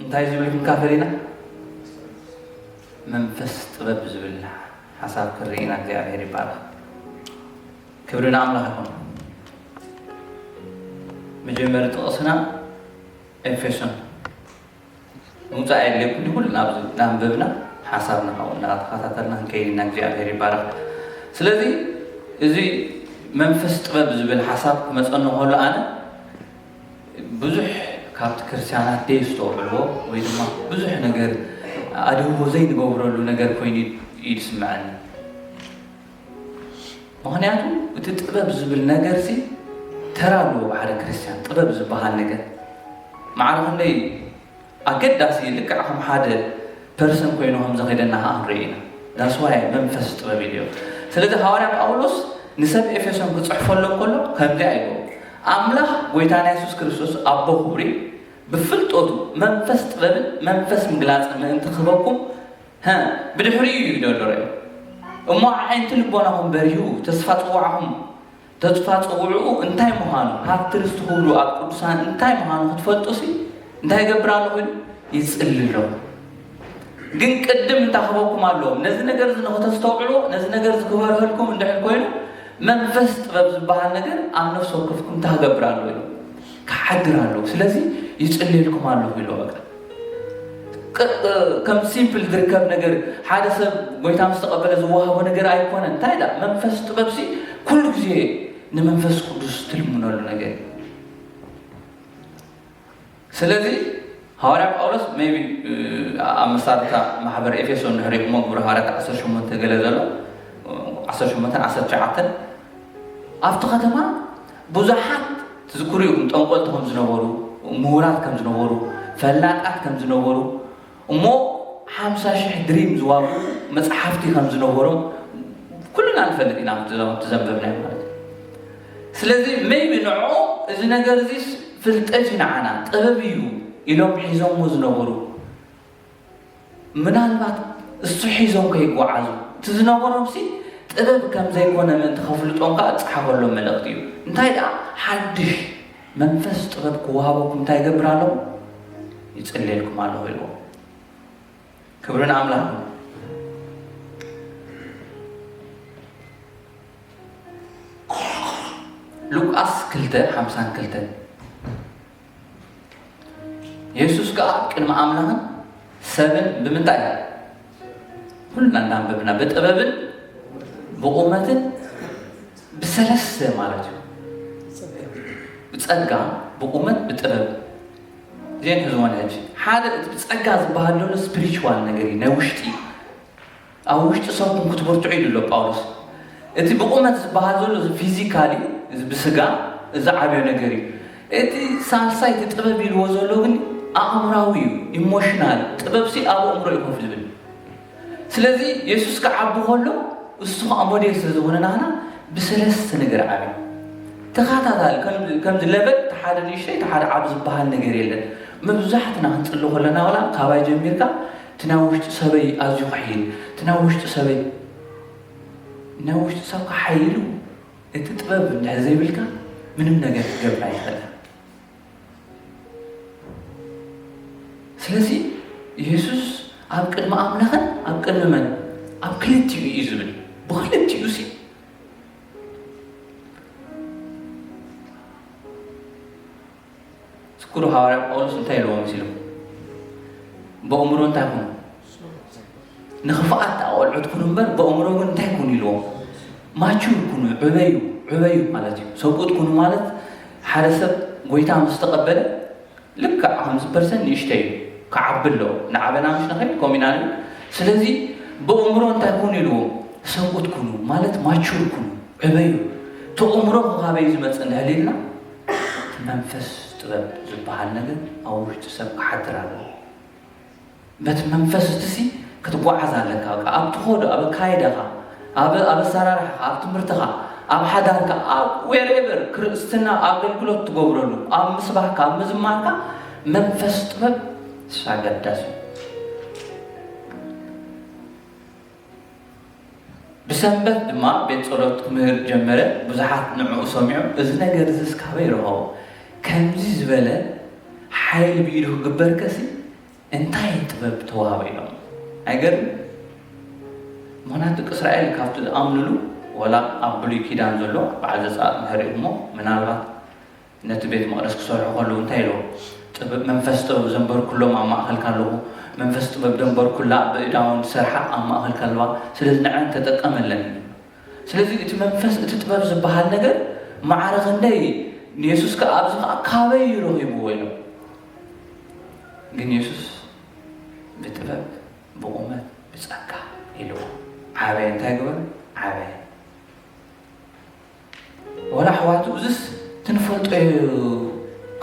እንታይ ዝብል ክንካፈል ኢና መንፈስ ጥበብ ዝብል ሓሳብ ክርኢና እግዚአብሔር ይባረክ ክብርና አምላክ ይሁን መጀመር ጥቅስና ኤፌሶን ሙፃ የለም ሁሉ ናንብብና ሓሳብና ሆና ተኸታተልና ከይና እግዚአብሔር ይባረክ ስለዚህ እዚ መንፈስ ጥበብ ዝብል ሓሳብ መፀን ሆሎ አነ ብዙሕ ካብቲ ክርስቲያናት ደይስተውዕልዎ ወይ ድማ ብዙሕ ነገር አድህቦ ዘይንገብረሉ ነገር ኮይኑ ይስማዓኒ ምክንያቱ እቲ ጥበብ ዝብል ነገር ሲ ተራሉ ባሕሪ ክርስቲያን ጥበብ ዝበሃል ነገር ማዕረ ክንደይ ኣገዳሲ ልክዕ ከም ሓደ ፐርሰን ኮይኑ ከም ዘኸደና ንሪኢና ዳስዋይ መንፈስ ጥበብ እዩ ስለዚ ሐዋርያ ጳውሎስ ንሰብ ኤፌሶን ክፅሕፈሎም ከሎ ከምዚ አይሉ አምላክ ጎይታና ኢየሱስ ክርስቶስ አቦ ክብሪ ብፍልጦቱ መንፈስ ጥበብን መንፈስ ምግላጽን እንትኽበኩም ብድሕሪኡ ይደልሩ እሞ ዓይንቲ ልቦናኹም በሪሁ ተስፋ ጽውዑ እንታይ ምዃኑ ሃብቲ ርስቲ ክብሉ ኣብ ቅዱሳን እንታይ ምዃኑ ክትፈልጡሲ እንታይ ገብራሉ ኮይኑ ይጽልሎ ግን ቅድም እንታኽበኩም ኣለዎም ነዚ ነገር ንኽተስተውዕሎ ነዚ ነገር ዝግበረልኩም እንድሕር ኮይኑ መንፈስ ጥበብ ዝበሃል ነገር ኣብ ነፍሲ ወከፍኩም እንታገብራሉ ኢሉ ክሓድራሉ ስለዚ ይጽልልኩም ኣለሁ ኢሉ በቃ ከም ሲምፕል ዝርከብ ነገር ሓደ ሰብ ጎይታ ምስ ተቐበለ ዝወሃቦ ነገር ኣይኮነን እንታይ ዳ መንፈስ ጥበብሲ ኩሉ ግዜ ንመንፈስ ቅዱስ ትልምነሉ ነገር ስለዚ ሐዋርያ ጳውሎስ ሜቢ ኣብ መሳርታ ማሕበር ኤፌሶን ንሕሪእሞ ግብረ ሐዋርያት 18 ገለ ዘሎ 18-19 ኣብቲ ከተማ ብዙሓት ትዝክሩ ኢኹም ጠንቆልቲ ከም ዝነበሩ ምሁራት ከም ዝነበሩ ፈላጣት ከም ዝነበሩ እሞ 50,000 ድሪም ዝዋጉ መፅሓፍቲ ከም ዝነበሮም ኩልና ንፈልጥ ኢና ትዘንበብና ማለት ስለዚ ሜቢ ንዑ እዚ ነገር እዚ ፍልጠት ንዓና ጥበብ እዩ ኢሎም ሒዞምዎ ዝነበሩ ምናልባት እሱ ሒዞም ከይጓዓዙ እቲ ዝነበሮምሲ ጥበብ ከም ዘይኮነ ምእንቲ ከፍልጦም ከዓ ዝፀሓፈሎም መልእኽቲ እዩ እንታይ ደኣ ሓድሽ መንፈስ ጥበብ ክወሃበኩም እንታይ ይገብር ኣለዎ ይጽልየልኩም ኣለዎ ኢልዎ ክብርን አምላክ ሉቃስ 2:52 ኢየሱስ ከዓ ቅድመ አምላክን ሰብን ብምንታይ ሁሉና እናንብብና በጥበብን በቁመትን ብሰለስተ ማለት እዩ ብጸጋ በቁመት በጥበብ ዜን ህዝዋን ያጅ ሓደ ብጸጋ ዝበሃል ዘሎ ስፒሪቹዋል ነገር እዩ ናይ ውሽጢ ኣብ ውሽጢ ሰብኩም ክትበርትዑ ኢሉ ኣሎ ጳውሎስ እቲ በቁመት ዝበሃል ዘሎ ፊዚካሊ ብስጋ እዚ ዓብዪ ነገር እዩ እቲ ሳልሳይ እቲ ጥበብ ኢልዎ ዘሎ ግን ኣእምራዊ እዩ ኢሞሽናል ጥበብሲ ኣብ ኣእምሮ እዩ ኮፍ ዝብል ስለዚ ኢየሱስ ክዓቢ ከሎ እሱ ከዓ ሞዴል ስለዝኾነናና ብሰለስተ ነገር ዓብዪ ተኸታታሊ ከምዚ ለበል ሓደ ንእሽተይ ሓደ ዓብ ዝበሃል ነገር የለን መብዛሕትና ክንፅሊ ከለና ወላ ካባይ ጀሚርካ እቲ ናይ ውሽጢ ሰበይ ኣዝዩ ክሕይል እቲ ናይ ውሽጢ ሰበይ ናይ ውሽጢ ሰብ ክሓይሉ እቲ ጥበብ እንድሕር ዘይብልካ ምንም ነገር ክገብር ኣይኽእልን ስለዚ ኢየሱስ ኣብ ቅድሚ ኣምላኽን ኣብ ቅድሚ መን ኣብ ክልቲኡ እዩ ዝብል ብክልቲኡ ሲ ዝክሩ ሐዋርያ ጳውሎስ እንታይ ኢልዎም ሲሎም በእምሮ እንታይ ኩኑ ንኽፍኣት ኣቆልዑት ኩኑ እምበር በእምሮ ግን እንታይ ኩኑ ኢልዎም ማቹር ኩኑ ዕበዩ ማለት እዩ ሰብኡት ኩኑ ማለት ሓደ ሰብ ጎይታ ምስ ተቐበለ ልክዕ 50% ንእሽተይ እዩ ክዓቢ ኣለዎ ንዓበና ምስ ንኸይድ ኮሚናን ስለዚ በእምሮ እንታይ ኩኑ ኢልዎም ሰብኡት ኩኑ ማለት ማቹር ኩኑ ዕበዩ ተእምሮ ካበይ ዝመፅእ እንድሕር ኢልና መንፈስ ጥበብ ዝበሃል ነገር ኣብ ውሽጢ ሰብ ክሓድር ኣለዎ በቲ መንፈስ እትሲ ክትጓዓዝ ኣለካ ኣብ ትኸዶ ኣብ ካይደኻ ኣብ ኣሰራርሓኻ ኣብ ትምህርትኻ ኣብ ሓዳርካ ኣብ ዌርኤቨር ክርስትና ኣገልግሎት ትገብረሉ ኣብ ምስባሕካ ኣብ ምዝማርካ መንፈስ ጥበብ ኣገዳሲ ብሰንበት ድማ ቤት ጸሎት ክምህር ጀመረ ብዙሓት ንዕኡ ሰሚዑ እዚ ነገር እዚ ካበይ ይረኸቦ ከምዚ ዝበለ ሓይሊ ብኢዱ ክግበር ከሲ እንታይ ጥበብ ተዋሃበ ኢሎም አይገርም ምክንያቱ እስራኤል ካብቲ ዝኣምንሉ ወላ ኣብ ብሉይ ኪዳን ዘሎ በዓል ዘፃእ ምሕሪኡ እሞ ምናልባት ነቲ ቤት መቅደስ ክሰርሑ ከለዉ እንታይ ኢሎም ጥበብ መንፈስ ጥበብ ዘንበር ኩሎም ኣብ ማእኸልካ ኣለኹ መንፈስ ጥበብ ደንበር ኩላ ብእዳውን ሰርሓ ኣብ ማእኸልካ ኣለዋ ስለዚ ንዕን ተጠቀመለን ስለዚ እቲ መንፈስ እቲ ጥበብ ዝበሃል ነገር ማዕረ ክንደይ ኢየሱስ ከኣብዚ ካበይ ይረኺብዎ ኢሎም ግን ኢየሱስ ብጥበብ ብቁመት ብጸጋ ኢልዎ ዓበየ እንታይ ግበር ዓበየ ወላ ኣሕዋቱ እዙስ ትንፈልጦ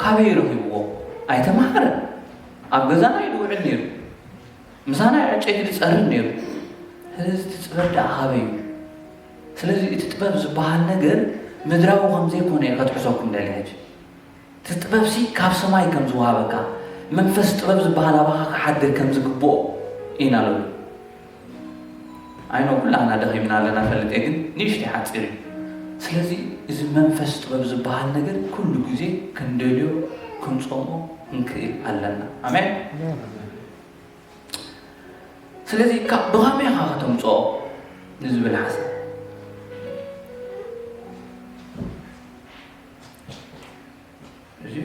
ካበይ ይረኺብዎ ኣይተማሃረ ኣብ ገዛና ይድውዕል ነይሩ ምሳና ዕጨይቲ ዝፀርብ ነይሩ ስለዚ እቲ ጥበብ ደኣ ካበይ እዩ ስለዚ እቲ ጥበብ ዝበሃል ነገር ምድራዊ ከምዘይኮነ እየ ከትሕሶኩም ደልያጅ እቲ ጥበብሲ ካብ ሰማይ ከም ዝዋሃበካ መንፈስ ጥበብ ዝበሃል ኣባኻ ክሓድር ከም ዝግብኦ ኢና ኣለሉ ኣይኖ ኩላና ደኺምና ኣለና ፈልጥ እየ ግን ንእሽተይ ሓፂር እዩ ስለዚ እዚ መንፈስ ጥበብ ዝበሃል ነገር ኩሉ ግዜ ክንደልዮ ክንጾሞ ክንክእል ኣለና ኣሜን ስለዚ ብኸመይ ኢኻ ከተምፅኦ ንዝብል ሓሳብ እዚ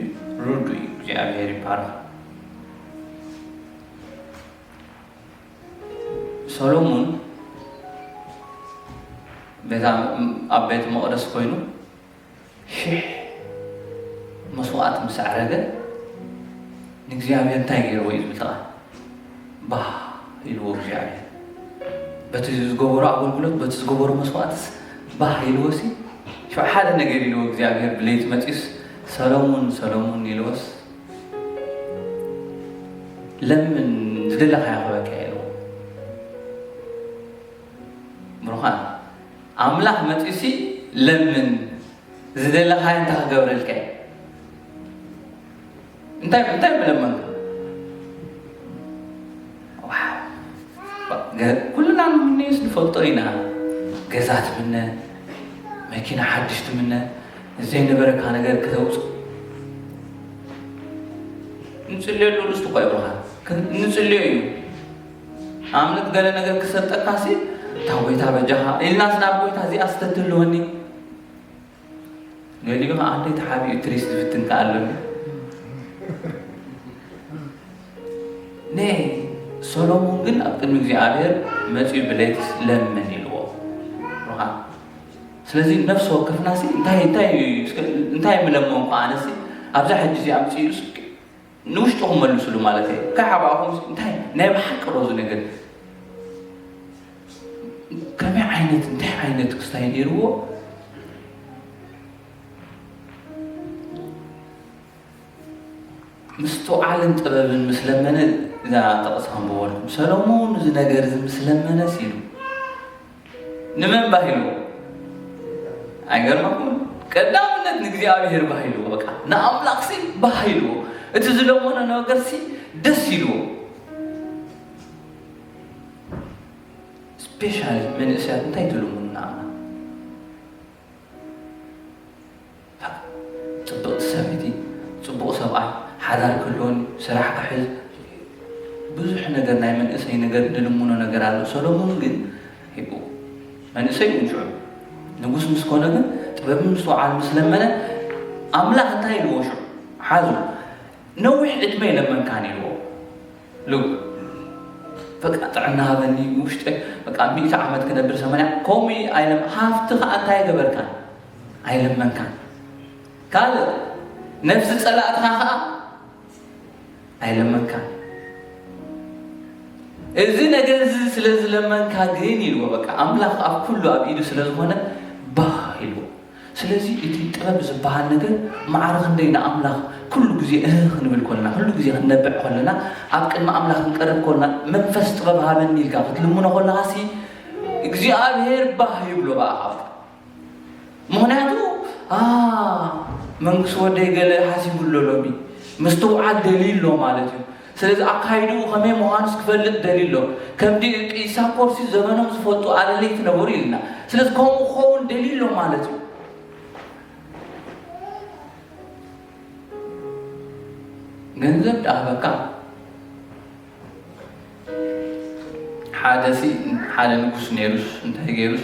ሩዱ እዩ እግዚኣብሔር ይባርኽ ሰሎሞን ኣብ ቤተ መቅደስ ኮይኑ 1000 መስዋዕት ምስ ዓረገ ንእግዚኣብሔር እንታይ ገይርዎ እዩ ዝብል ተቓል ባህ ኢልዎ እግዚአብሔር በቲ ዝገበሮ ኣገልግሎት በቲ ዝገበሮ መስዋዕትስ ባህ ኢልዎሲ ሸው ሓደ ነገር ኢልዎ እግዚአብሔር ብለይቲ መፂስ ሰሎሞን ኢልዎስ ለምን ዝደለኻ ያኸበካ ኢልዎ ብሩኻን ኣምላኽ መፂሲ ለምን ዝደለኻ እንታይ ክገብረልካ እንታይ ብለመንካ ኩልና ንምንስ ንፈልጦ ኢና ገዛ ትምነ መኪና ሓድሽ ትምነ ዘይነበረካ ነገር ከተውፅእ ንፅልየሉ ርስቱ ቆይ ብሩኻ ንፅልዮ እዩ ኣምነት ገለ ነገር ክሰጠካሲ እታ ጎይታ በጃኻ ኢልናስ ናብ ጎይታ እዚኣ ስተትልወኒ ገሊኡ ኣንደይ ተሓቢኡ ትሪስ ዝፍትንካ ኣለኒ ሰሎሞን ግን ኣብ ቅድሚ እግዚአብሔር መፂኡ ብለይቲ ለምን ኢልዎ ብሩኻ ስለዚ ነፍሲ ወከፍናሲ እንታይ ምለመንኩ ኣነሲ ኣብዛ ሕጂ እዚ ኣምፂኡ ንውሽጡ ክመልሱሉ ማለት እየ ካሓባኹም እንታይ ናይ ብሓቂ ዶ ዚ ነገር ከመይ ዓይነት እንታይ ዓይነት ክስታይ ነይርዎ ምስተውዓልን ጥበብን ምስለመነ እዛ ጠቕስኻን ብወልኩም ሰሎሞን እዚ ነገር እዚ ምስለመነ ሲሉ ንመን ባሂልዎ ኣይገርመኩም ቀዳምነት ንእግዚአብሔር ባሂልዎ በቃ ንኣምላኽሲ ባሂልዎ እቲ ዝለመነ ነገርሲ ደስ ኢልዎ ስፔሻሊ መንእሰያት እንታይ ትልሙና ፅቡቕ ሰበይቲ ፅቡቕ ሰብኣይ ሓዳር ክህልዎን ስራሕ ክሕዝ ብዙሕ ነገር ናይ መንእሰይ ነገር ንልሙኖ ነገር ኣሎ ሰሎሞን ግን ሂቡ መንእሰይ ውንሽዑ ንጉስ ምስ ኮነ ግን ጥበብ ምስተውዓል ምስለመነ ኣምላኽ እንታይ ኢልዎ ሽዑ ሓዙ ነዊሕ ዕድመ የለመንካን ኢልዎ ልጉ በቃ ጥዕና ሃበኒ ውሽጠይ በቃ 100 ዓመት ክነብር 80 ከምኡ ኣይለም ሃፍቲ ከዓ እንታይ ገበርካን ኣይለመንካን ካልእ ነፍሲ ፀላእትኻ ከዓ ኣይለመንካን እዚ ነገር እዚ ስለዝለመንካ ግን ኢልዎ በቃ ኣምላኽ ኣብ ኩሉ ኣብ ኢዱ ስለዝኾነ ባህ ኢልዎ ስለዚ እቲ ጥበብ ዝበሃል ነገር ማዕረ ክንደይ ንኣምላኽ ኩሉ ግዜ ክንብል ኮለና ኩሉ ግዜ ክንነብዕ ኮለና ኣብ ቅድሚ ኣምላኽ ክንቀርብ ኮለና መንፈስ ጥበብ ሃበኒ ኢልካ ክትልሙኖ ኮለኻሲ እግዚኣብሔር ባህ ይብሎ በኣኻ ምክንያቱ መንግስቲ ወደይ ገለ ሓሲቡሎ ሎሚ ምስተውዓል ደሊሎ ማለት እዩ ስለዚ ኣካይዱ ከመይ ምዃኑስ ክፈልጥ ደሊሎ ከምዲ ኢሳኮርሲ ዘመኖም ዝፈልጡ ኣለለይቲ ነበሩ ኢልና ስለዚ ከምኡ ክኸውን ደሊሎ ማለት እዩ ገንዘብ ዳሃበካ حادثي حال نقص نيروس انتهي جيروس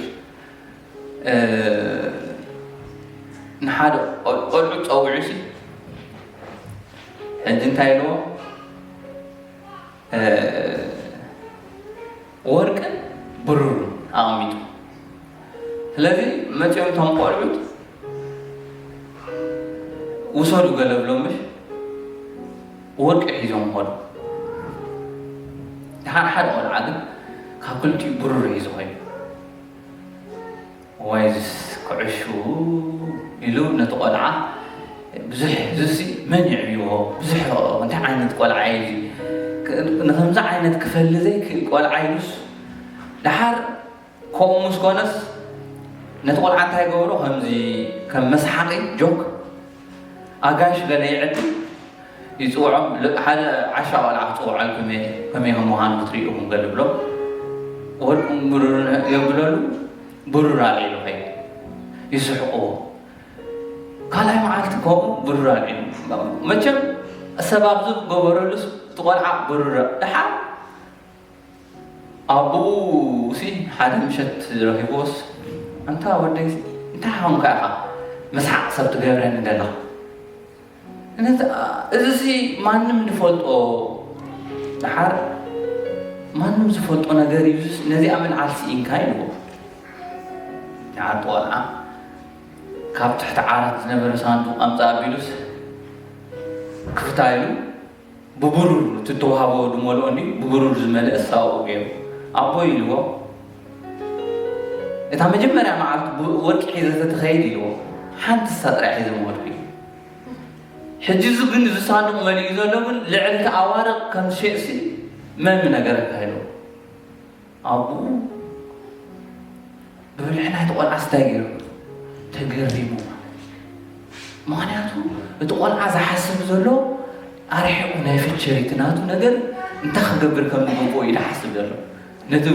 نحاد قلعت أو عسي عندن تايلو ورك برور عاميتو الذي متى يوم تام قلعت وصلوا قلب لهمش ورك حيزهم هون حد أول عدد كقولتي برور يزوي وايز كعشو يلو نتقلع بزح زسي من يعيوه بزح أنت عينت قلع عيلي نخمس عينت كفل زيك قلع عيلوس لحر كوموس كونس نتقلع عن تاي قولو همزي كمسحقي جوك أجاش قال يعدي يتوعم هذا عشاء ولا عطوع كم يهم مهان بطريقهم قلب له وركم برر يقولوا برر عليه هاي يسحقوه قال هاي معاكتكم برر عليه ما كم السبب ذو قبرلس تقلع برر لحال أبو سي حدا مشت رهيبوس أنت ودي أنت هم كأخا مسح سبت جبران دلا إذا سي ما نم نفولت أو لحال ما نم زفولت أنا قريبس نزي أمن عالسي إن كاينو يعني طالع كاب تحت عارض نبر ساندو أمتا بيلوس كفتايلو ببرور تتوهابو دمولوني ببرور زمالي أساو أوكيو أبوي لو إذا مجمّر مع ورك حيزة تتخيلي لو حانت السطر حيزة موركي حجزو بن زسانو مليزو لون لعلك عوارق كم شيء سي ما من أقرأك هلو أبو بقول إحنا هتقول عز تقريبو معناته تقول عز حسب زلو أرحب نافذ شريتناتو نقدر نتخذ قبل كم نبغو إلى حسب زلو نتو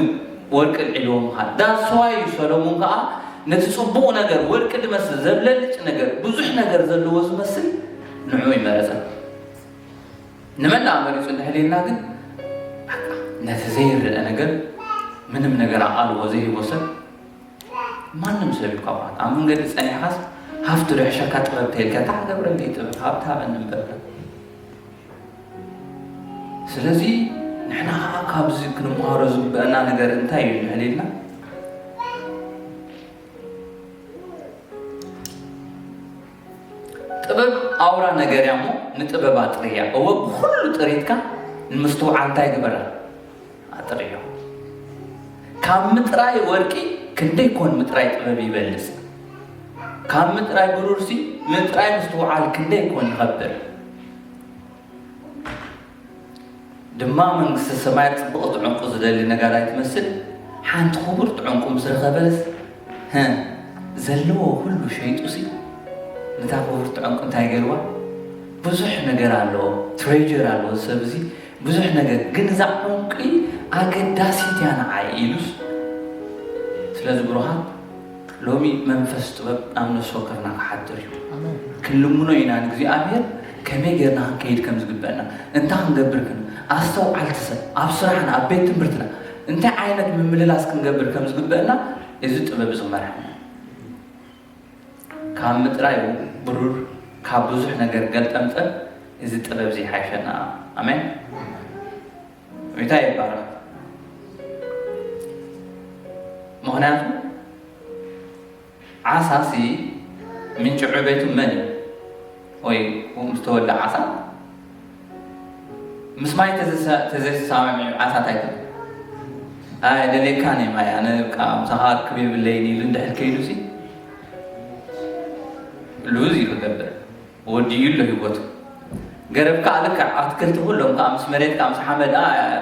ورك العلوم هذا ده سواي سلامون كا نتصبو نقدر ورك المس زبللش نقدر بزح نقدر زلو وزمسل نعوي مرزا نمنا عمري سند حلينا قد نتزير نقدر منهم نقدر عقل وزيه وصل ما نمسلي قبعات عم نقدر نسأني حاس هافتو رحشة كاتبة بتلك تعال قبل ديتو هابتها بننبر سلازي نحنا كابز كنمهارز بأننا نقدر نتاي حلينا طبب أورا نقدر يامو نتببات ريا هو بكل طريقة المستوى عن تاي قبرة أطريقه كم متراي وركي كندي يكون متراي طببي بلس كم متراي برورسي متراي مستوى على كندي يكون يخبر دما من السماء تبقى عنق زدلي نقارات مثل حانت خبر عنكم سر خبرس ها زلوا كل شيء تسي نتاخبر عنكم تايجروا بزح نقر له تريجر له سبزي بزح نقر جنزع عنقي أقداسيت أنا عائلوس سلازم بروحات لومي منفس طبب أمن سوكرنا حدري كل منو ينان جزي أمير كم يجرنا كيد كم زقبنا أنت هنقبركن أستو علتسا أبصرحنا أبيت تمرتنا أنت عينك من مللاس كنقبر كم زقبنا إذا طبب زمرحنا كم مترايو برور كابوزح نقر قلت أمتر إذا طبب زي حيشنا أمين ويتاي بارك مهناتو عساسي من شعوبيته مني وي ومستولى عسا مسماي تزيس سامي عسا تايتو دلي كاني معي أنا كام سهار كبير بالليل لندح الكيلوسي لوزي كقبر وديول له يبوتو قرب كعلك أتكلت كلهم كأمس مريت كأمس حمد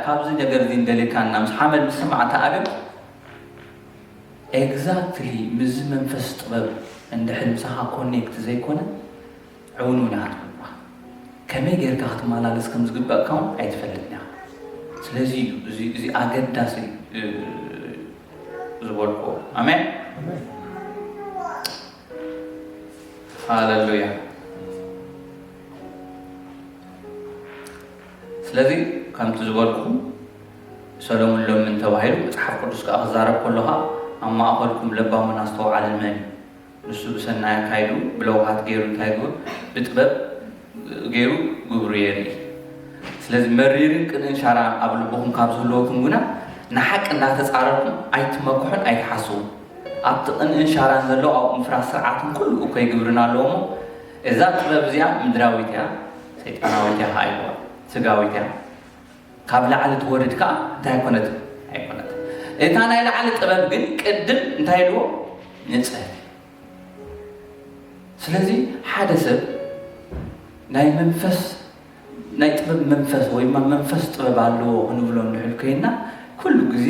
كابزين جردين دلي كان أمس حمد مسمع تأبب exactly مزمن فستقبل عند حلم سها كونيكت زي كونه عونونا هتبقى كمي غير كهت مالا لسكم زقبا كون ايتفلتنا سلازي زي اقداسي زبوركو امين هاللويا سلازي كم تزبوركو ሰሎሞን ለምን ተባሂሉ መጽሐፍ ቅዱስ ጋር አዛረብ ኮለኻ አማ አኸልኩም ለባሙን አስተውዓለን መን ንሱ ብሰናይ ካይዱ ብለውሃት ገይሩ ታይጉ ብጥበብ ገይሩ ግብሩ የሪ ስለዚህ መሪርን ቅንን ሻራ ኣብ ልቦኹም ካብ ዝህልወኩም ግና ንሓቅ እንዳተፃረርኩም ኣይትመኩሑን ኣይትሓስቡን ኣብቲ ቅንን ሻራን ዘሎ ኣብኡ ምፍራስ ስርዓትን ኩሉ ከይግብርና ኣለዎ እዛ ጥበብ እዚኣ ምድራዊት እያ ሰይጣናዊት እያ ሃይዋ ስጋዊት እያ ካብ ላዕሊ ትወርድ ከዓ እንታይ ኣይኮነት እታ ናይ ላዕሊ ጥበብ ግን ቅድም እንታይ ኢልዎ ንፅህት ስለዚ ሓደ ሰብ ናይ መንፈስ ናይ ጥበብ መንፈስ ወይ መንፈስ ጥበብ ኣለዎ ክንብሎ ንሕል ከይና ኩሉ ግዜ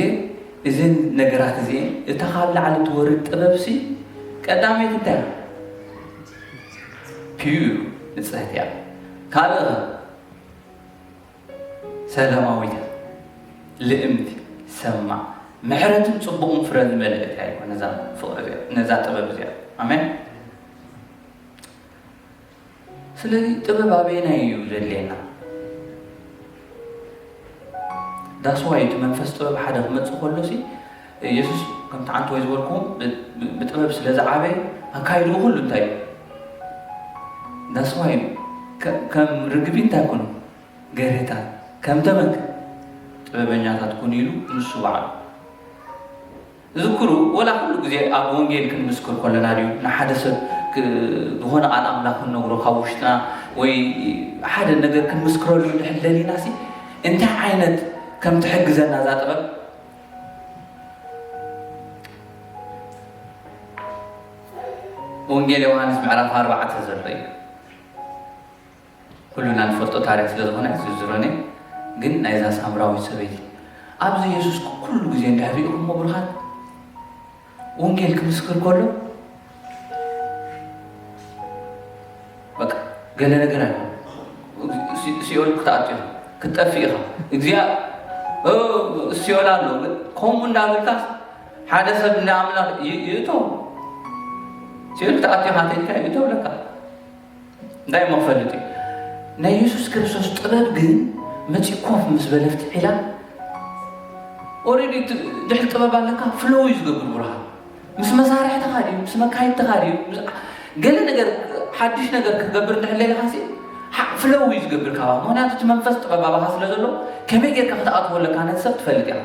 እዘን ነገራት እዚአን እታ ካብ ላዕሊ ትወርድ ጥበብሲ ቀዳመይቲ እንታይ ፒዩር ንፅህት እያ ካልእ ሰላማዊት ልእምቲ ሰማዕ ምሕረትን ፅቡቕን ፍረ ዝመልእት እያ ይኮ ነዛ ጥበብ እዚኣ ኣሜን ስለዚ ጥበብ ኣበየናይ እዩ ዘድልየና ዳስዋይ እቲ መንፈስ ጥበብ ሓደ ክመፅእ ከሎሲ ኢየሱስ ከምቲ ዓንቲ ወይ ዝበልኩም ብጥበብ ስለ ዝዓበየ ኣካይድኡ ኩሉ እንታይ እዩ ዳስዋይ ከም ርግቢ እንታይ ኮኑ ገሬታት ከም ተመክ ጥበበኛታት ኮኑ ኢሉ ንሱ በዓሉ ዝክሩ ወላ ኩሉ ግዜ ኣብ ወንጌል ክንምስክር ከለና ድዩ ንሓደ ሰብ ዝኾነ ቃል ኣምላኽ ክነግሮ ካብ ውሽጥና ወይ ሓደ ነገር ክንምስክረሉ ንሕለሊና ሲ እንታይ ዓይነት ከም ትሕግዘና እዛ ጥበብ ወንጌል ዮሃንስ ምዕራፍ 4 ዘሎ እዩ ኩሉና ንፈልጦ ታሪክ ስለ ዝኾነ ዝዝረኒ ግን ናይዛ ሳምራዊት ሰበይቲ ኣብዚ ኢየሱስ ኩሉ ግዜ እንዳሪእኹም ብርሃን ወንጌል ክምስክር ከሎ በቃ ገለ ነገር ኣለ ሲኦል ክትኣትዩ ክትጠፊ ኢኻ እግዚአ ሲኦል ኣሎ ከምኡ እንዳበልካስ ሓደ ሰብ እንዳኣምላኽ ይእቶ ሲኦል ክትኣትዩ ሃተይካ ይእቶ ብለካ እንታይ መክፈልጥ እዩ ናይ ኢየሱስ ክርስቶስ ጥበብ ግን መፂ ኮፍ ምስ በለፍቲ ዒላ ኦሬዲ ድሕሪ ጥበብ ኣለካ ፍሎው እዩ ዝገብር ብርሃን ምስ መሳርሒ ተኻዲዩ ምስ መካይድ ተኻዲዩ ገለ ነገር ሓድሽ ነገር ክገብር እንድሕለለካ ሲ ፍሎው እዩ ዝገብር ካባ ምክንያቱ እቲ መንፈስ ጥበብ ኣባኻ ስለ ዘሎ ከመይ ጌርካ ክትኣትወለካ ነቲ ሰብ ትፈልጥ ኢኻ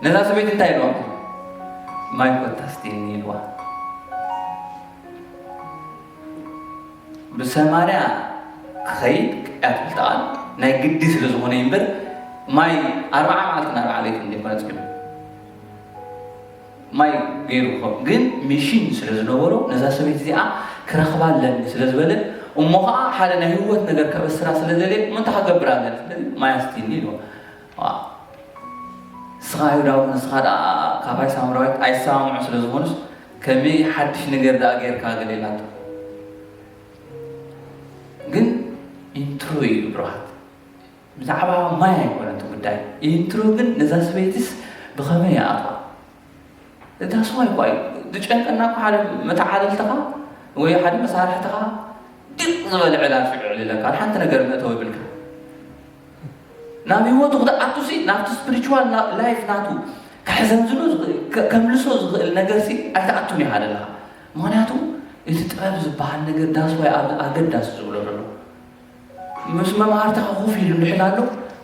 ነዛ ሰበይቲ እንታይ ኢልዋ ማይ ኮታስቲኒ ኢልዋ ብሰማርያ ክኸይድ ቅያት ብልተቓል ናይ ግዲ ስለ ዝኾነ እምበር ማይ 40 መዓልትን 40 ለይትን እንደኮነ ፅኪሉ ማይ ገይሩ ግን ሚሽን ስለ ዝነበሮ ነዛ ሰበይቲ እዚኣ ክረኽባ ኣለኒ ስለ ዝበለ እሞ ከዓ ሓደ ናይ ህይወት ነገር ከበስራ ስለ ዘልየ ምንታ ክገብር ኣለኒ ስለዚ ማይ ኣስቲኒ ኢልዎ ስኻ ይሁዳዊ ንስኻ ዳ ካባይ ሳምራዊት ኣይሰማምዑ ስለ ዝኾኑስ ከመይ ሓድሽ ነገር ዳ ጌርካ ገሌላቶ ግን ኢንትሮ እዩ ብርሃት ብዛዕባ ማይ ኣይኮነቲ ጉዳይ ኢንትሮ ግን ነዛ ሰበይትስ ብኸመይ ይኣትዋ እታ ስዋይ ኳ ዝጨንቀና ሓደ መተዓለልተኻ ወይ ሓደ መሳርሕትኻ ድቕ ዝበለ ዕላል ፍዕል ኢለካ ሓንቲ ነገር መእተው ይብልካ ናብ ህይወቱ ክትኣቱሲ ናብቲ ስፒሪቹዋል ላይፍ ናቱ ካሕዘንዝሉ ከምልሶ ዝኽእል ነገር ሲ ኣይተኣቱን ይሓደ ኣለኻ ምክንያቱ እቲ ጥበብ ዝበሃል ነገር ዳስዋይ ኣገዳሲ ዝብሎ ዘሎ ምስ መምሃርትኻ ኮፍ ኢሉ እንድሕል ኣሎ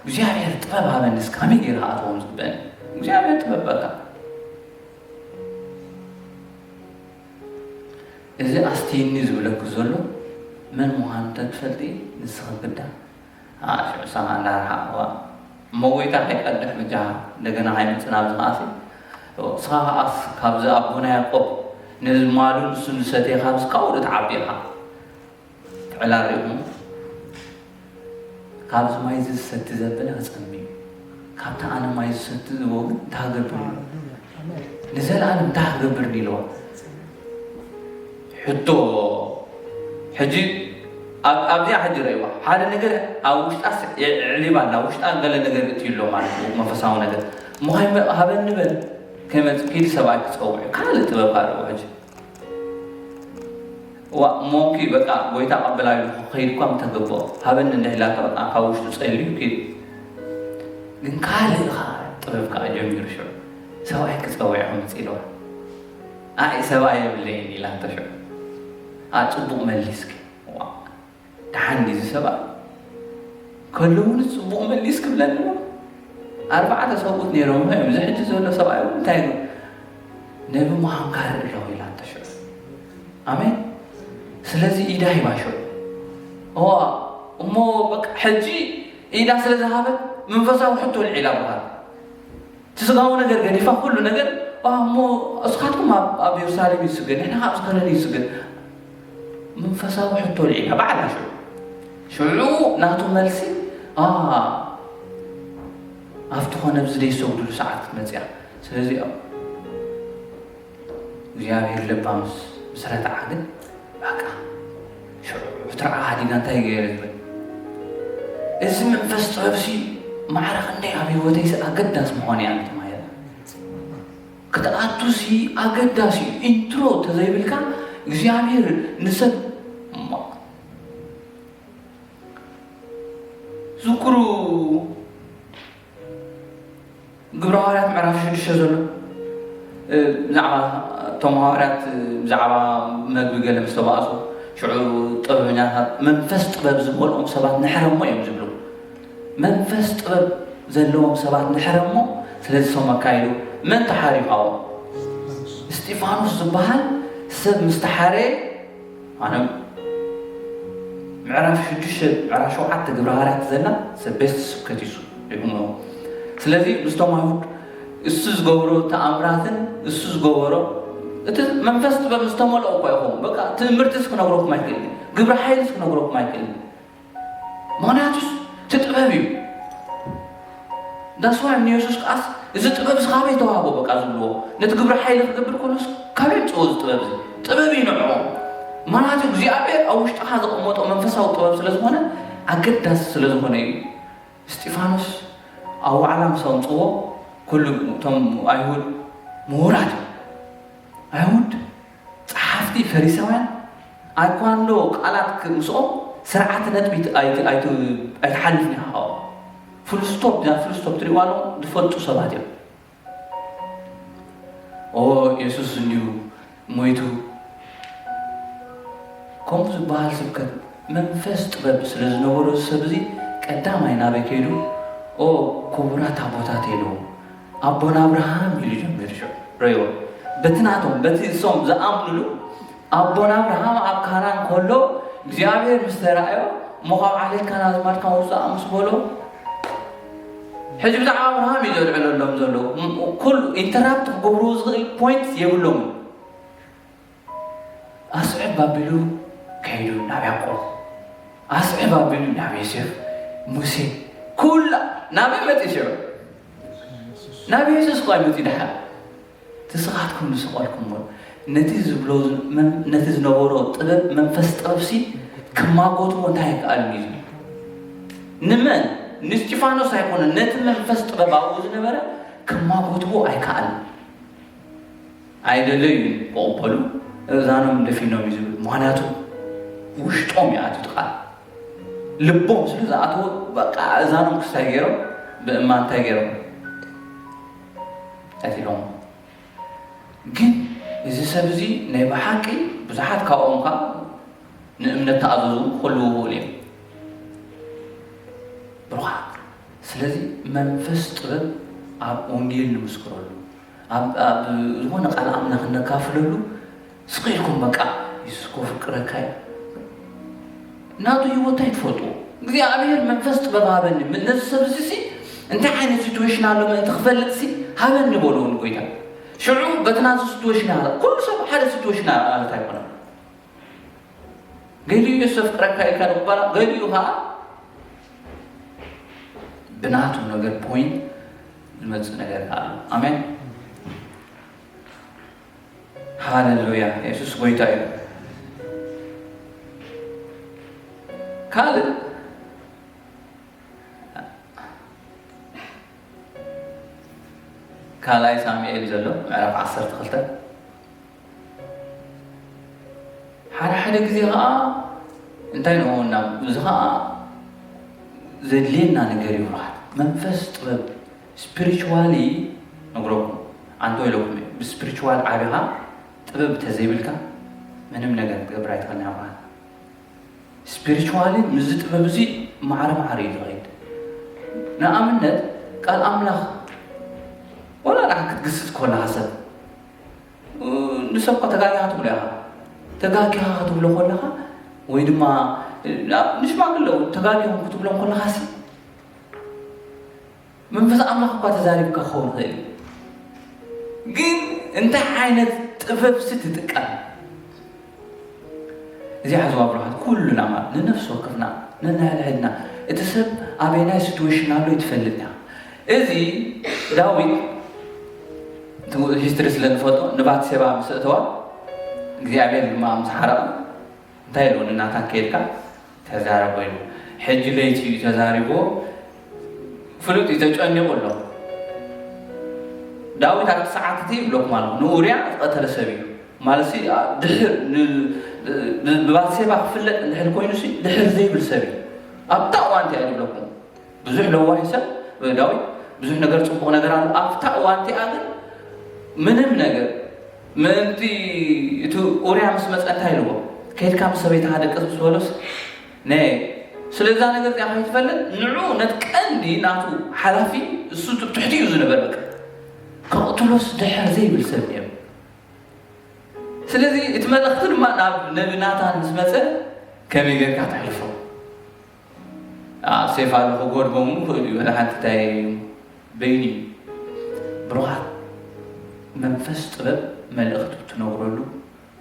እግዚኣብሔር ጥበብ ሃበኒስ ከመይ ጌርካ ኣትዎም ዝግበአኒ እግዚኣብሔር ጥበብ በካ እዚ ኣስቲኒ ዝብለኩ ዘሎ መን ምዃኑ ተትፈልጢ ንስኻ ግዳ ሽዑሳኻ እንዳርሓቕዋ መጎይታ ከይቀድሕ ምጃኻ እንደገና ሃይምፅን ኣብ ዝኸኣሲ ስኻ ከኣስ ካብዚ ኣቦና ያዕቆብ ንዝማሉ ንሱ ንሰተኻ ካብኡ ትዓቢኻ ትዕላል ሪኢኹም ካብዚ ማይ ዝሰቲ ዘበለ ኣፀሚ እዩ ካብታ ኣነ ማይ ዝሰቲ ዝቦ ግን እንታክገብር ንዘለኣለም እንታይ ክገብርኒ ኢልዋ ሕቶ ሕጂ ኣብዚኣ ሕጂ ረእይዋ ሓደ ነገር ኣብ ውሽጣስ ዕሊባ ኣላ ውሽጣ ገለ ነገር እትይሎ ማለት እዩ መንፈሳዊ ነገር ሞኻይ ሃበኒ በል ከይመፅእ ኪድ ሰብኣይ ክፀውዕ ካልእ ጥበብ ካልኦ ሕጂ ሞንኪ በቃ ጎይታ ቀበላዩ ከይድ እኳ ምተገብኦ ሃበኒ እንድሕላካ በቃ ካብ ውሽጡ ፀልዩ ኪድ ግን ካልእኻ ጥበብ ከዓ ጀሚሩ ሽዑ ሰብኣይ ክፀውዖም መፂለዋ ኣይ ሰብኣይ የብለይን ኢላ ተሽዑ ፅቡቕ መሊስኪ ድሓንዲ እዚ ሰብኣይ ከለውን ፅቡቕ መሊስ ክብለኒ 4 ሰብኡት ነይሮም እዮም እዚ ሕጂ ዘሎ ሰብኣይ እንታይ ነው ነቢ መሃንካር ኣለዎ ኢላ ተሽዑ ኣሜን ስለዚ ኢዳ ሂባሽዑ እሞ በቃ ሕጂ ኢዳ ስለዝሃበት መንፈሳዊ ሕቶ ልዒላ በሃል ትስጋዊ ነገር ገዲፋ ኩሉ ነገር እሞ እስካትኩም ኣብ ኢየሩሳሌም ይስገድ ንሕና ካብ ዝከለኒ ይስገድ መንፈሳዊ ሕቶ ልዒላ በዓላ ሽዑ ናቱ መልሲ ኣብቲ ኾነ ብዚ ደይሰግድሉ ሰዓት ክትመፅያ ስለዚ እግዚኣብሔር ልባ ምስ ረትዓ ግን በቃ ሽዑ ትረዓ ሃዲጋ እንታይ ገይረ ዝብል እዚ መንፈስ ጥበብሲ ማዕረኽ እንደ ኣብ ህይወተይ ኣገዳስ ምኾነ እያ ማለት ክትኣቱሲ ኣገዳሲ ኢንትሮ ተዘይብልካ እግዚኣብሔር ንሰብ ዝኩሩ ግብረ ሐዋርያት ምዕራፍ 6 ዘሎ ብዛዕባ እቶም ሐዋርያት ብዛዕባ መግቢ ገለ ምስ ተባእሱ ሽዑ ጥበበኛታት መንፈስ ጥበብ ዝመልኦም ሰባት ንሕረሞ እዮም ዝብሉ መንፈስ ጥበብ ዘለዎም ሰባት ንሕረሞ ስለዚ ሰም ኣካይዱ መን ተሓሪቑ እስጢፋኖስ ዝበሃል ሰብ ምስተሓረ ኣነ ምዕራፍ 6 ምዕራፍ 7 ግብረ ሐዋርያት ዘላ ሰብ ቤት ስብከት ይሱ ይሁኑ ስለዚ ምስቶም አይሁድ እሱ ዝገብሮ ተኣምራትን እሱ ዝገብሮ እቲ መንፈስ ጥበብ ዝተመልኦ እኮ ይኹም በቃ ትምህርትስ ክነግረኩም ኣይክእልን ግብረ ሓይልስ ክነግረኩም ኣይክእልን ምክንያቱስ ትጥበብ እዩ ዳስ ዋይ ኢየሱስ ቃስ እዚ ጥበብ ካበይ ተዋህቦ በቃ ዝብልዎ ነቲ ግብረ ሓይል ክገብር ኮነስ ካበይ ፅዎ ጥበብ እዚ ጥበብ እዩ ንዕኦ ምክንያቱ እግዚኣብሔር ኣብ ውሽጥኻ ዘቐመጦ መንፈሳዊ ጥበብ ስለዝኾነ ኣገዳሲ ስለዝኾነ እዩ እስጢፋኖስ ኣብ ዋዕላ ምስ ኣምፅዎ ኩሉ እቶም ኣይሁድ ምሁራት አይሁድ ጸሐፍቲ ፈሪሳውያን አይኳንዶ ቃላት ምስኦም ስርዓት ነጥቢት አይተሓልፍኒ ሃው ፉል ስቶፕ ትሪዋሎ ዝፈልጡ ሰባት እዮም ኢየሱስ እንዲሁ ሞይቱ ከምኡ ዝበሃል ስብከት መንፈስ ጥበብ ስለዝነበሮ ሰብ እዚ ቀዳማይ ናበይ ከይዱ ክቡራት ኣቦታት የለዎም ኣቦና አብርሃም ኢሉ ጀሚሩ ረይዎ በትናቶም በቲ እሶም ዝኣምንሉ ኣቦና አብርሃም ኣብ ካራን ከሎ እግዚኣብሔር ምስ ተራእዮ ሞኻብ ዓሌትካ ናዝማድካ ውፃእ ምስ በሎ ሕጂ ብዛዕባ አብርሃም እዩ ዘልዕለሎም ዘሎ ኩሉ ኢንተራፕት ክገብሩ ዝኽእል ፖይንት የብሎምን ኣስዕብ ኣቢሉ ከይዱ ናብ ያዕቆብ ኣስዕብ ኣቢሉ ናብ ዮሴፍ ሙሴ ኩላ ናበይ መፂ ሽዑ ናብ ኢየሱስ እኳ መፂ ድሓር ትስኻትኩም ንስቆልኩም ነቲ ዝብሎ ነቲ ዝነበሮ ጥበብ መንፈስ ጥበብሲ ክማጎትዎ እንታይ ይከኣልን እዩ ንመን ንስጢፋኖስ ኣይኮነን ነቲ መንፈስ ጥበብ ኣብኡ ዝነበረ ክማጎትዎ ኣይከኣልን ኣይደለዩ ክቕበሉ እዛኖም ደፊኖም እዩ ዝብል ምክንያቱ ውሽጦም ይኣትዩ ጥቃል ልቦም ስለዝኣትዎ በቃ እዛኖም ክስታይ ገይሮም ብእማ እንታይ ገይሮም ቀቲሎም ግን እዚ ሰብ እዚ ናይ ብሓቂ ብዙሓት ካብኦም ከዓ ንእምነት ተኣዘዙ ኩሉ ውህል እዮም ብሩኻት ስለዚ መንፈስ ጥበብ ኣብ ወንጌል ንምስክረሉ ኣብ ዝኾነ ቃል ኣምላኽ ነካፍለሉ ስኺልኩም በቃ ይስኮ ፍቅረካ ናቱ ህይወት ኣይትፈልጡ እግዚኣብሔር መንፈስ ጥበብ ሃበኒ ነዚ ሰብ እዚ እንታይ ዓይነት ሲትዌሽን ኣሎ ምእንቲ ክፈልጥ ሃበኒ በልዎ ንጎይታ ሽዑ በትናቱ ሲትዌሽን ኣለ ኩሉ ሰብ ሓደ ሲትዌሽን ኣለት ኣይኮነ ገሊኡ የሰብ ፍቅረካ ኢልካ ንቕበላ ገሊኡ ከዓ ብናቱ ነገር ፖይንት ዝመፅእ ነገር ኣሎ ኣሜን ሃሌሉያ ኢየሱስ ጎይታ እዩ ካልእ ካልኣይ ሳሙኤል ዘሎ ምዕራፍ 12 ሓደ ግዜ ከዓ እንታይ ንሆና እዚ ከዓ ዘድልየና ነገር ይብራል መንፈስ ጥበብ spiritually نقولكم عنده لكم spiritual عبها طبب تزيبلك منهم نجار قبل عيتنا معه spiritually مزت بمزي معرم عريض غيد نأمنت قال أملاخ ولا راح تقصد كل حسب نسبق تجاهها تقولها تجاهها تقول كلها ويدما لا نسمع كله تجاههم كتب لهم كل حسب من بس أملاخ قات زارب كخور غير جين أنت عينت تفهم ستتك زي حزوا بروحات كلنا ما لنفس وقفنا لنا اتسب أبينا سيتويشن على يتفلتنا إذي داوي هيسترس لنفوتو نبات سبعة مسأتوا زي أبين ما مسحرة تايلون الناتا كيركا تزاربو يلو حج ليتي تزاربو فلوت يتجأني قلو داوي تاك ساعتي بلوك مالو نوريا قتل سبيو مالسي دحر ببات سبعة فلت دحر كوينوسي دحر زي بالسبي أبتأ وانتي أجيب لكم بزوح لو واحسة داوي بزوح نقر تبقى نقر أبتأ وانتي أجيب منهم نقر من أنتي تو أوريا مسمت أنتي لو كيف كام سبيت هذا قصص ولوس نه سلزان نقر يا أخي تفلت نعو نتكأندي ناتو حلافي الصوت بتحتي يوزن بالك كأطلس دحر زي بالسبي سلزي يتملختن ما نبناتها مسمته كم يقدر كتعرفه سيف على خقور بومو ولا حتى تاي بيني بروحات منفس طلب ملأخت تنورلو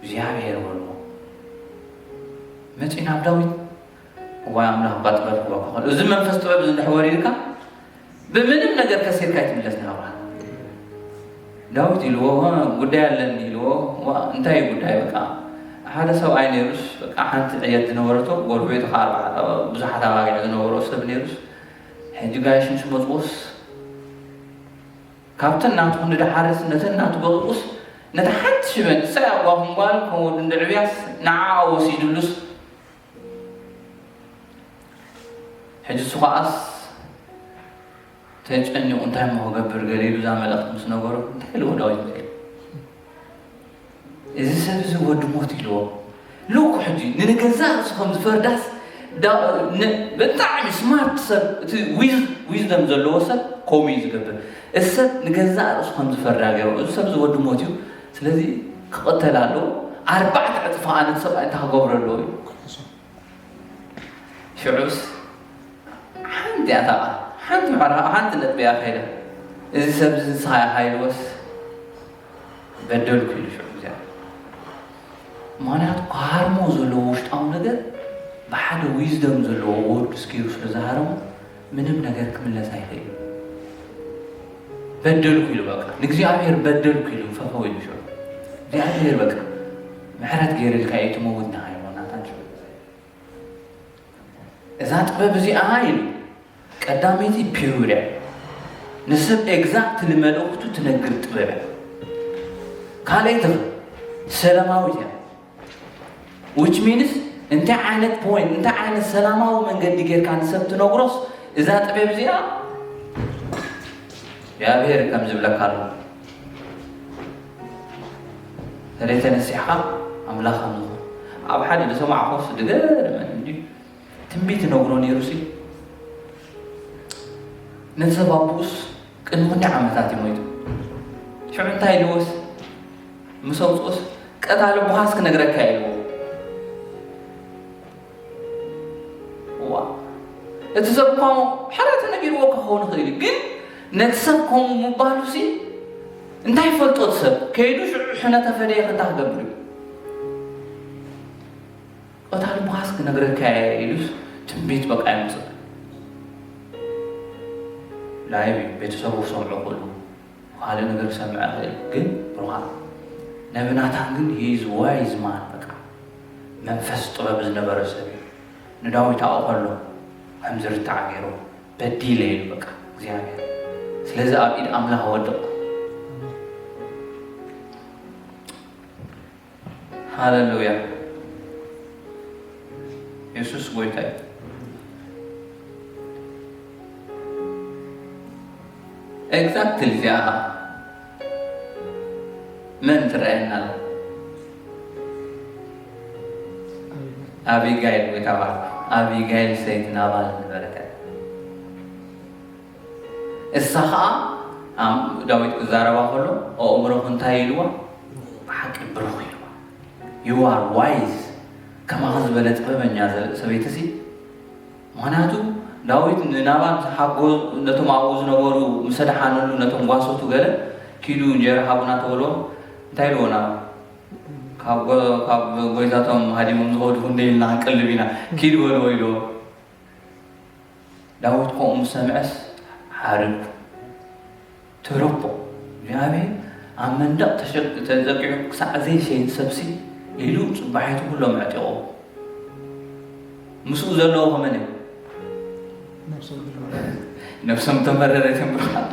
زيابير ولو متين عبداوي وامله قطبت وقال اذا منفس طلب زند حواريركا بمنم نجر كسير كايت ملسنا ورا داوود يلو غداي لن يلو وانتي غداي بقى هذا سو عينيروس أحد عياد نورته قربيته خاربة بزحت عاقل نورو سبنيروس هندي قايش مش مزبوس كابتن ناتو ندى حارس نتن ناتو بغوس نتحت شبن ساعة وهم قال كون ندربياس نعاو سيدلوس هجس سقاس تجأني أنتي ما هو قبر قليل زعمل أخمس نورو تحلو داوي إذا سبز ود موتي لو كحدي ننجزار سخم فرداس دا بتعمل سمارت سب ويز دم زلوسة كومي زقبل السب نجزار سخم فرداجر السبز ود موتيو سلذي قتل له 4 أطفال أنت سبعة أنت هقبر له شعوس حنتي أتابع حنتي مرة حنتي نتبيع خيره إذا سبز صايع هايلوس بدل كل شيء معناته كارمو زلوش أو نجر بحد ويزدم زلوش سكيوس لزهرم منهم نجر كمل سايخي بدل كيلو بقى نجزي عبير بدل كيلو فهو يشوف زي عبير بقى محرت غير الكايت موجودنا هاي معناته إذا تقبل زي عايل قداميتي بيورة نسب exact لملوكتو تنقل تبابا كاليته سلاماوية which means أنت عانت point أنت عانت سلاماو من قد يجير كان سبت نقرص إذا تبي بزيا يا بير كم زبلة كارو ثلاثة نصيحة أملا خمسة أب حد اللي سمع خوص دقير من دي تنبيت نقروني روسي ننسى بابوس كأنه نعمة تاتي مويد شو عندها يلوس مسوس قتالو بحاس كنغرك كايلو وا اتسبقوا حرات نغير وك هون خيل ግን نتسبقوا مبالوسي انتي فلطوت سب كيدو حنا تفدي خنتا غبري قتالو بحاس كنغرك كايلوس تنبيت بقى امس لايبي بيتسبقوا سمعوا كله قال نغير سمع ግን روح نبناتان ግን he is wise man በቃ መንፈስ ጥበብ ዝነበረ ሰብ ንዳዊት አውቀሎ አምዝር ታገሮ በዲሌ በቃ እግዚአብሔር ስለዚህ አብኢድ አምላክ ወደቀ ሃሌሉያ ኢየሱስ ጌታ ኤግዛክትሊ ዚኣ መን ትረአየና አቢጋይል ወይታባል አቢጋይል ሰይት ናባል ነበረከ እሳኻ ዳዊት ክዛረባ ከሎ ኣእምሮኹ እንታይ ኢልዋ ብሓቂ ብሩኽ ኢልዋ you are wise ከማኸ ዝበለ ጥበበኛ ሰበይቲ እሲ ምክንያቱ ዳዊት ንናባል ሓጎ ነቶም ኣብኡ ዝነበሩ ምስ ኣድሓነሉ ነቶም ጓሶቱ ገለ ኪዱ እንጀራ ሃቡና ተብሎ እንታይ ኢልዎና ካብ ጎይታቶም ሃዲሞም ዝኸዱ እንደኢልና ክንቅልብ ኢና ኪድ በልዎ ኢልዎ ዳዊት ከምኡ ምስ ሰምዐስ ሓርኩ ተረቦ እግዚአብሔር ኣብ መንደቕ ተዘቂዑ ክሳዕ ዘይሸይን ሰብሲ ኢሉ ፅባሒቱ ኩሎም ዕጢቑ ምስኡ ዘለዎ ከመን እዩ ነፍሶም ተመረረት ምርኻት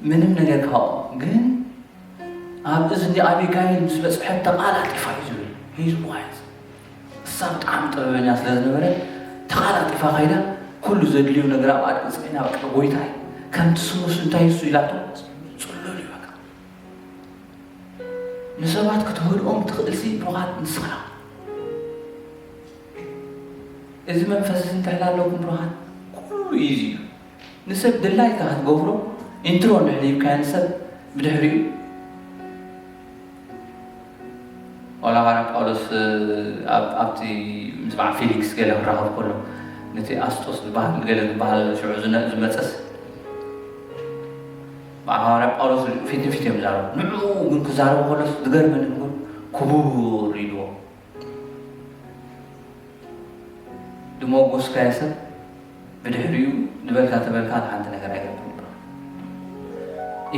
ምንም ነገር ካብኦም ግን ኣብ እዝኒ ኣቢጋይል ምስ በፅሐት ተቓላጢፋ እዩ ዝብል ሂዝ ዋይዝ እሳ ብጣዕሚ ጥበበኛ ስለ ዝነበረ ተቓላጢፋ ኸይዳ ኩሉ ዘድልዩ ነገር ኣብ ኣድቂ ፅዒና በቃ ጎይታ እዩ ከምቲ ስሙስ እንታይ እሱ ኢላቶ ፅሉል እዩ በቃ ንሰባት ክትህድኦም ትኽእልሲ ብሩኻት ንስኻ እዚ መንፈስ እንታይ ላለኩም ብሩኻት ኩሉ ኢዚ እዩ ንሰብ ድላይካ ክትገብሮ ኢንትሮ ንሕሊብካዮ ንሰብ ብድሕሪኡ ولا غير ጳውሎስ ኣብቲ ምስባዕ ፊሊክስ ገለ ክራኸብ ከሎ ነቲ ኣስጦስ ዝበሃል ገለ ዝበሃል ሽዑ ዝመፀስ ሐዋርያ ጳውሎስ ፊት ንፊት እዮም ዛረቡ ንዕኡ ግን ክዛረቡ ከሎስ ዝገርመኒ ግን ክቡር ኢልዎ ድሞጎስካዮ ሰብ ብድሕሪኡ ንበልካ ተበልካ ሓንቲ ነገር ኣይገብር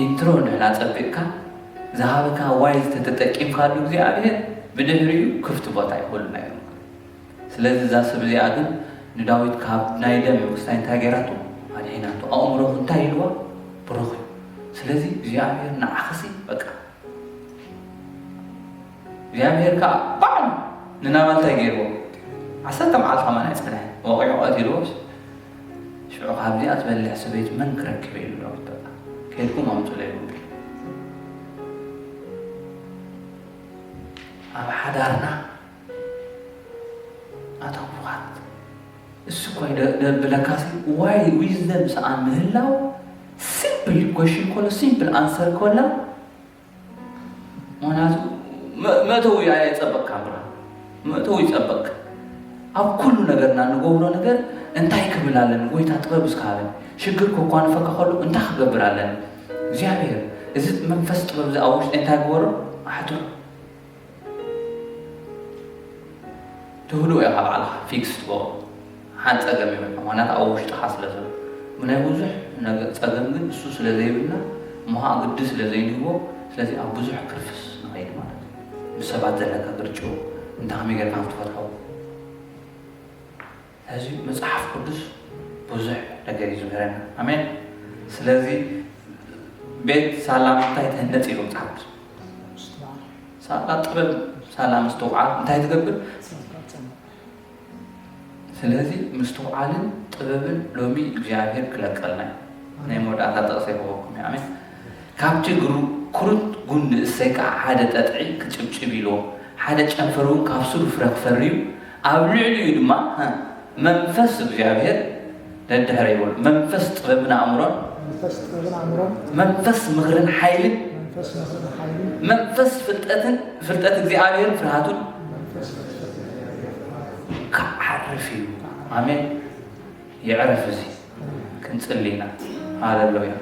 ኢንትሮ ንሕና ፀቢቕካ ዝሃበካ ዋይዝ ተተጠቂምካሉ እግዚኣብሔር ብድሕሪኡ ክፍቲ ቦታ ይኮልና እዩ ስለዚ እዛ ሰብ እዚኣ ግን ንዳዊት ካብ ናይ ደም ክስታይ እንታይ ገይራቱ ኣድሒናቱ ኣእምሮኹ እንታይ ኢልዋ ብሩኽ እዩ ስለዚ እግዚኣብሔር ንዓኽሲ በቃ እግዚኣብሔር ከዓ ባዕሉ ንናባል እንታይ ገይርዎ 10 መዓልቲ ከማና ይፅንሐ ወቂዑ ቀቲልዎስ ሽዑ ካብዚኣ ትበልዕ ሰበይት መን ክረክበ ኢሉ ዳዊት በቃ ከይድኩም ኣምፁለ ኢሉ ኣብ ሓዳርና ኣተውኻት እሱ ኮይ ደብለካሲ ዋይ ዊዝደም ሰኣን ምህላው ሲምፕል ኮሽን ኮሎ ሲምፕል አንሰር ኮላ ምክንያቱ መእተው ኣይፀበቅካ ብራ መእተው ይፀበቅ ኣብ ኩሉ ነገርና ንገብሮ ነገር እንታይ ክብል ኣለኒ ጎይታ ጥበብ እስካበን ሽግር ኮኳ ንፈካ ከሎ እንታይ ክገብር ኣለኒ እግዚኣብሔር እዚ መንፈስ ጥበብ እዚ ኣብ ውሽጢ እንታይ ግበሮ ኣሕድሮ ትህሉ ኢኻ ባዕልኻ ፊክስ ትገብሮ ሓንቲ ፀገም ይበልካ ምክንያቱ ኣብ ውሽጢኻ ስለዘሎ ምናይ ብዙሕ ፀገም ግን እሱ ስለዘይብልና እሞኻ ግዲ ስለዘይንህቦ ስለዚ ኣብ ብዙሕ ክርፍስ ንኸይድ ማለት እዩ ብሰባት ዘለካ ግርጭ እንታይ ከመይ ጌርካ ክትፈትሖ ሕዚ መፅሓፍ ቅዱስ ብዙሕ ነገር እዩ ዝምህረና ኣሜን ስለዚ ቤት ሰላም እንታይ ትህነፅ ኢሉ መፅሓፍ ሳላ ጥበብ ሰላም ምስተውዓል እንታይ ትገብር ስለዚ ምስተውዓልን ጥበብን ሎሚ እግዚአብሔር ክለቀልና ናይ መወዳእታ ጠቕሰ ይኸበኩም እዩ ኣሜን ካብቲ ኩሩት ጉንዲ እሰይ ከዓ ሓደ ጠጥዒ ክጭብጭብ ኢልዎ ሓደ ጨንፈር እውን ካብ ስሩ ፍረ ክፈርዩ ኣብ ልዕሊኡ ድማ መንፈስ እግዚአብሔር ደድሕረ ይበሉ መንፈስ ጥበብን ኣእምሮን መንፈስ ምኽርን ሓይልን መንፈስ ፍልጠት እግዚአብሔር ፍርሃቱን كعرف آمين يعرف زي كنصلينا هاللويا